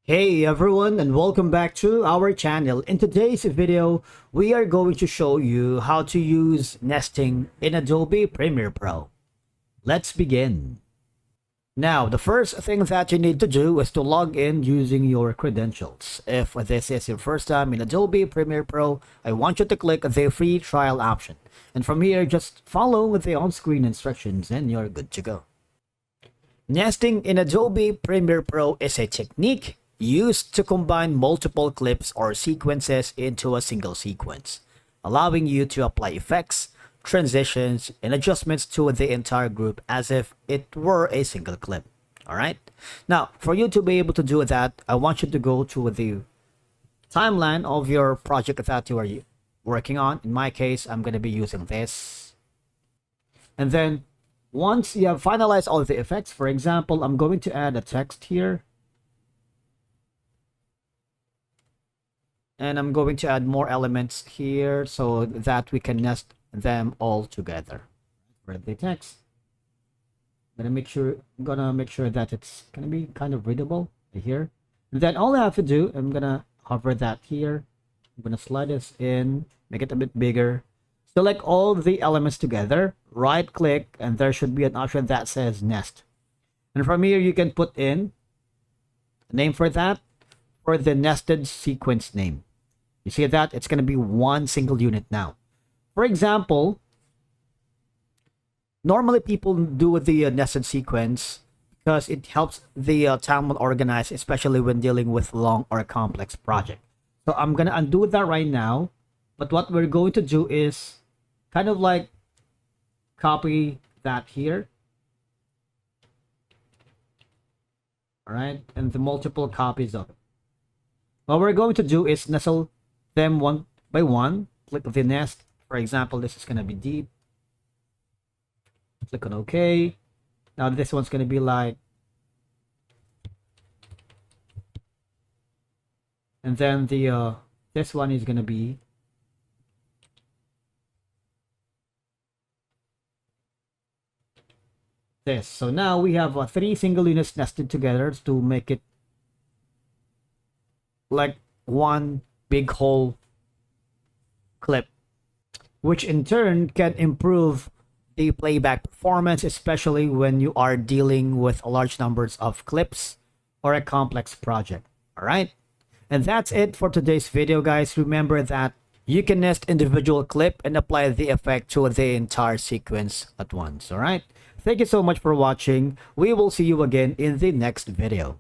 Hey everyone, and welcome back to our channel. In today's video, we are going to show you how to use nesting in Adobe Premiere Pro. Let's begin. Now, the first thing that you need to do is to log in using your credentials. If this is your first time in Adobe Premiere Pro, I want you to click the free trial option. And from here, just follow the on-screen instructions and you're good to go. Nesting in Adobe Premiere Pro is a technique used to combine multiple clips or sequences into a single sequence, allowing you to apply effects, transitions, and adjustments to the entire group as if it were a single clip. Alright? Now, for you to be able to do that, I want you to go to the timeline of your project that you are working on. In my case, I'm going to be using this. And then, once you have finalized all the effects, for example, I'm going to add a text here. And I'm going to add more elements here so that we can nest them all together. For the text, I'm gonna make sure that it's gonna be kind of readable here. And then all I have to do, I'm gonna hover that here. I'm gonna slide this in, make it a bit bigger. Select all the elements together, right click, and there should be an option that says nest. And from here, you can put in a name for that, for the nested sequence name. You see that? It's going to be one single unit now. For example, normally people do the nested sequence because it helps the timeline organize, especially when dealing with long or complex project. So I'm going to undo that right now. But what we're going to do is kind of like copy that here. All right. And the multiple copies of it. What we're going to do is nestle them one by one. Click the nest. For example, this is going to be deep. Click on OK. Now this one's going to be like, and then the this one is going to be this. So now we have 3 single units nested together to make it like one big whole clip, which in turn can improve the playback performance, especially when you are dealing with large numbers of clips or a complex project. All right, and that's it for today's video, guys. Remember that you can nest individual clip and apply the effect to the entire sequence at once. All right, thank you so much for watching. We will see you again in the next video.